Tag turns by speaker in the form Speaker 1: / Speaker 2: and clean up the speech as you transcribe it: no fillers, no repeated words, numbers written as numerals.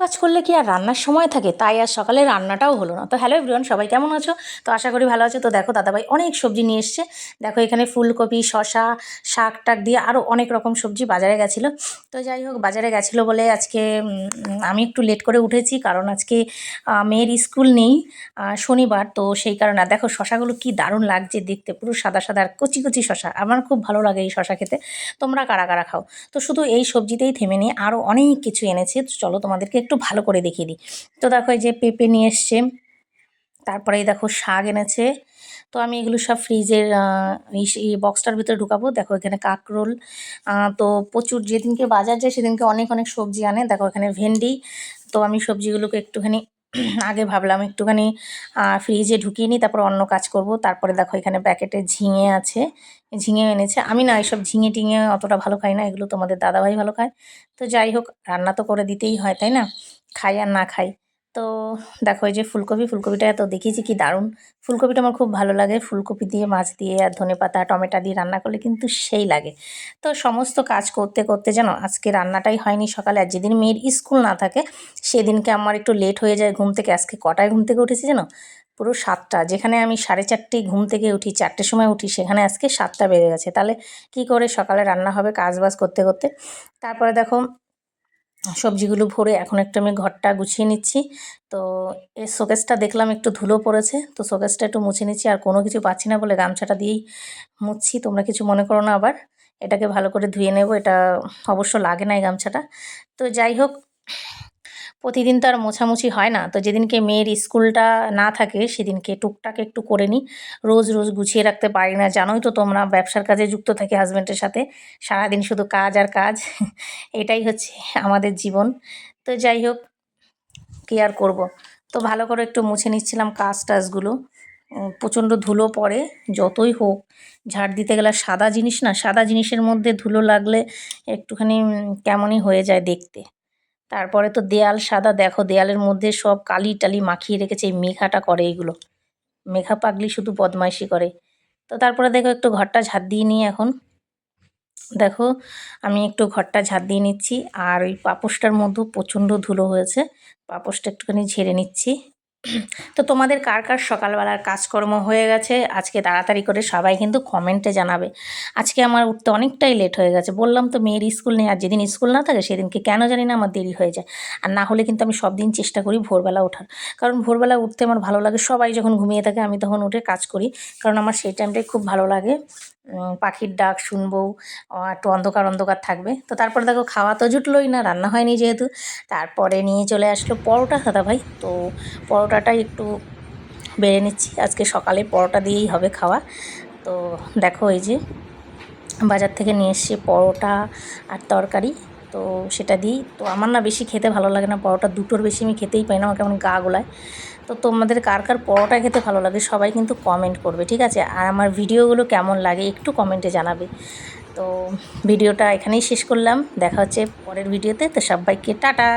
Speaker 1: কাজ করলে কি আর রান্নার সময় থাকে? তাই আর সকালে রান্নাটাও হলো না। তো হ্যালো এভরিওয়ান, সবাই কেমন আছো? তো আশা করি ভালো আছো। তো দেখো দাদাভাই অনেক সবজি নিয়ে এসছে। দেখো এখানে ফুলকপি, শসা, শাক টাক দিয়ে আরও অনেক রকম সবজি বাজারে গেছিলো। তো যাই হোক, বাজারে গেছিলো বলে আজকে আমি একটু লেট করে উঠেছি, কারণ আজকে মেয়ের স্কুল নেই, শনিবার। তো সেই কারণে আর দেখো শসাগুলো কি দারুণ লাগছে দেখতে, পুরো সাদা সাদা আর কচি কচি শসা। আমার খুব ভালো লাগে এই শসা খেতে। তোমরা কারা কারা খাও? তো শুধু এই সবজিতেই থেমে নিয়ে আরও অনেক কিছু এনেছে। তো চলো তোমাদেরকে একটু ভালো করে দেখিয়ে দিই। তো দেখো এই যে পেঁপে নিয়ে এসছে, তারপরে এই দেখো শাক এনেছে। তো আমি এগুলো সব ফ্রিজের এই বক্সটার ভিতরে ঢুকাবো। দেখো এখানে কাঁকরোল, তো প্রচুর, যেদিনকে বাজার যায় সেদিনকে অনেক অনেক সবজি আনে। দেখো এখানে ভেন্ডি। তো আমি সবজিগুলোকে একটুখানি আগে ভাবলাম একটুখানি ফ্রিজে ঢুকিয়ে নিই, তারপর অন্য কাজ করব। তারপরে দেখো এখানে প্যাকেটে ঝিঙে আছে, ঝিঙে এনেছে। আমি না এসব ঝিঙে টিঙে অতটা ভালো খাই না, এগুলো তোমাদের দাদাভাই ভালো খায়। তো যাই হোক, রান্না তো করে দিতেই হয়, তাই না? খাই আর না খাই। তো দেখো এই যে ফুলকপি, ফুলকপিটা তো দেখিয়েছি কি দারুণ। ফুলকপিটা আমার খুব ভালো লাগে। ফুলকপি দিয়ে মাছ দিয়ে আর ধনেপাতা টমেটো দিয়ে রান্না করলে কিন্তু সেই লাগে। তো সমস্ত কাজ করতে করতে যেন আজকে রান্নাটাই হয়নি সকালে। আর যেদিন মেয়ের স্কুল না থাকে সেদিনকে আমার একটু লেট হয়ে যায় ঘুম থেকে। আজকে কটায় ঘুম থেকে উঠেছি যেন? পুরো 7টা। যেখানে আমি 4:30 ঘুম থেকে উঠি, 4টের সময় উঠি, সেখানে আজকে 7টা বেজে গেছে। তাহলে কি করে সকালে রান্না হবে কাজ বাজ করতে করতে? তারপরে দেখো সবজিগুলো ভরে এখন একটু আমি ঘরটা গুছিয়ে নিচ্ছি। তো এই শোকেসটা দেখলাম একটু ধুলো পড়েছে, তো শোকেসটা একটু মুছে নিচ্ছি। আর কোনো কিছু পাচ্ছি না বলে গামছাটা দিয়েই মুছছি, তোমরা কিছু মনে করো না আবার। এটাকে ভালো করে ধুয়ে নেব। এটা অবশ্য লাগে না এই গামছাটা। তো যাই হোক, প্রতিদিন তো আর মোছামুছি হয় না। তো যেদিনকে মেয়ের স্কুলটা না থাকে সেদিনকে টুকটাক একটু করে নিই। রোজ রোজ গুছিয়ে রাখতে পারি না, জানোই তো তোমরা, ব্যবসার কাজে যুক্ত থাকি হাজব্যান্ডের সাথে। সারাদিন শুধু কাজ আর কাজ এটাই হচ্ছে আমাদের জীবন। তো যাই হোক, কী আর করব। তো ভালো করে একটু মুছে নিচ্ছিলাম কাজ টাজগুলো। প্রচণ্ড ধুলো পড়ে, যতই হোক ঝাড় দিতে গেলে সাদা জিনিস না, সাদা জিনিসের মধ্যে ধুলো লাগলে একটুখানি কেমনই হয়ে যায় দেখতে। তারপরে তো দেয়াল সাদা, দেখো দেয়ালের মধ্যে সব কালি টালি মাখিয়ে রেখেছে। এই মেঘাটা করে এগুলো, মেঘা পাগলি শুধু বদমাইশি করে। তো তারপরে দেখো একটু ঘরটা ঝাড় দিয়ে নিই এখন। দেখো আমি একটু ঘরটা ঝাড় দিয়ে নিচ্ছি। আর ওই পাপোশটার মধ্যেও প্রচণ্ড ধুলো হয়েছে, পাপোশটা একটুখানি ঝেড়ে নিচ্ছি। তো তোমাদের কার কার সকালবেলার কাজকর্ম হয়ে গেছে আজকে তাড়াতাড়ি করে সবাই কিন্তু কমেন্টে জানাবে। আজকে আমার উঠতে অনেকটাই লেট হয়ে গেছে, বললাম তো মেয়ের স্কুল নেই। আর যেদিন স্কুল না থাকে সেদিনকে কেন জানি না আমার দেরি হয়ে যায়। আর না হলে কিন্তু আমি সব দিন চেষ্টা করি ভোরবেলা ওঠার, কারণ ভোরবেলা উঠতে আমার ভালো লাগে। সবাই যখন ঘুমিয়ে থাকে আমি তখন উঠে কাজ করি, কারণ আমার সেই টাইমটাই খুব ভালো লাগে। পাখির ডাক শুনবো, একটু অন্ধকার অন্ধকার থাকবে। তো তারপরে দেখো খাওয়া তো জুটলোই না, রান্না হয়নি যেহেতু। তারপরে নিয়ে চলে আসলো পরোটা দাদাভাই। তো পরোটাটাই একটু বেড়ে নিচ্ছি, আজকে সকালে পরোটা দিয়েই হবে খাওয়া। তো দেখো এই যে বাজার থেকে নিয়ে এসছি পরোটা আর তরকারি। তো সেটা দিই। তো আমার না বেশি খেতে ভালো লাগে না পরোটা, দুটোর বেশি আমি খেতেই পাই না, আমার কেমন গা গোলায়। তো তোমাদের কার কার পরোটা খেতে ভালো লাগে সবাই কিন্তু কমেন্ট করবে, ঠিক আছে? আর আমার ভিডিওগুলো কেমন লাগে একটু কমেন্টে জানাবে। তো ভিডিওটা এখানেই শেষ করলাম, দেখা হচ্ছে পরের ভিডিওতে। তো সবাইকে টাটা।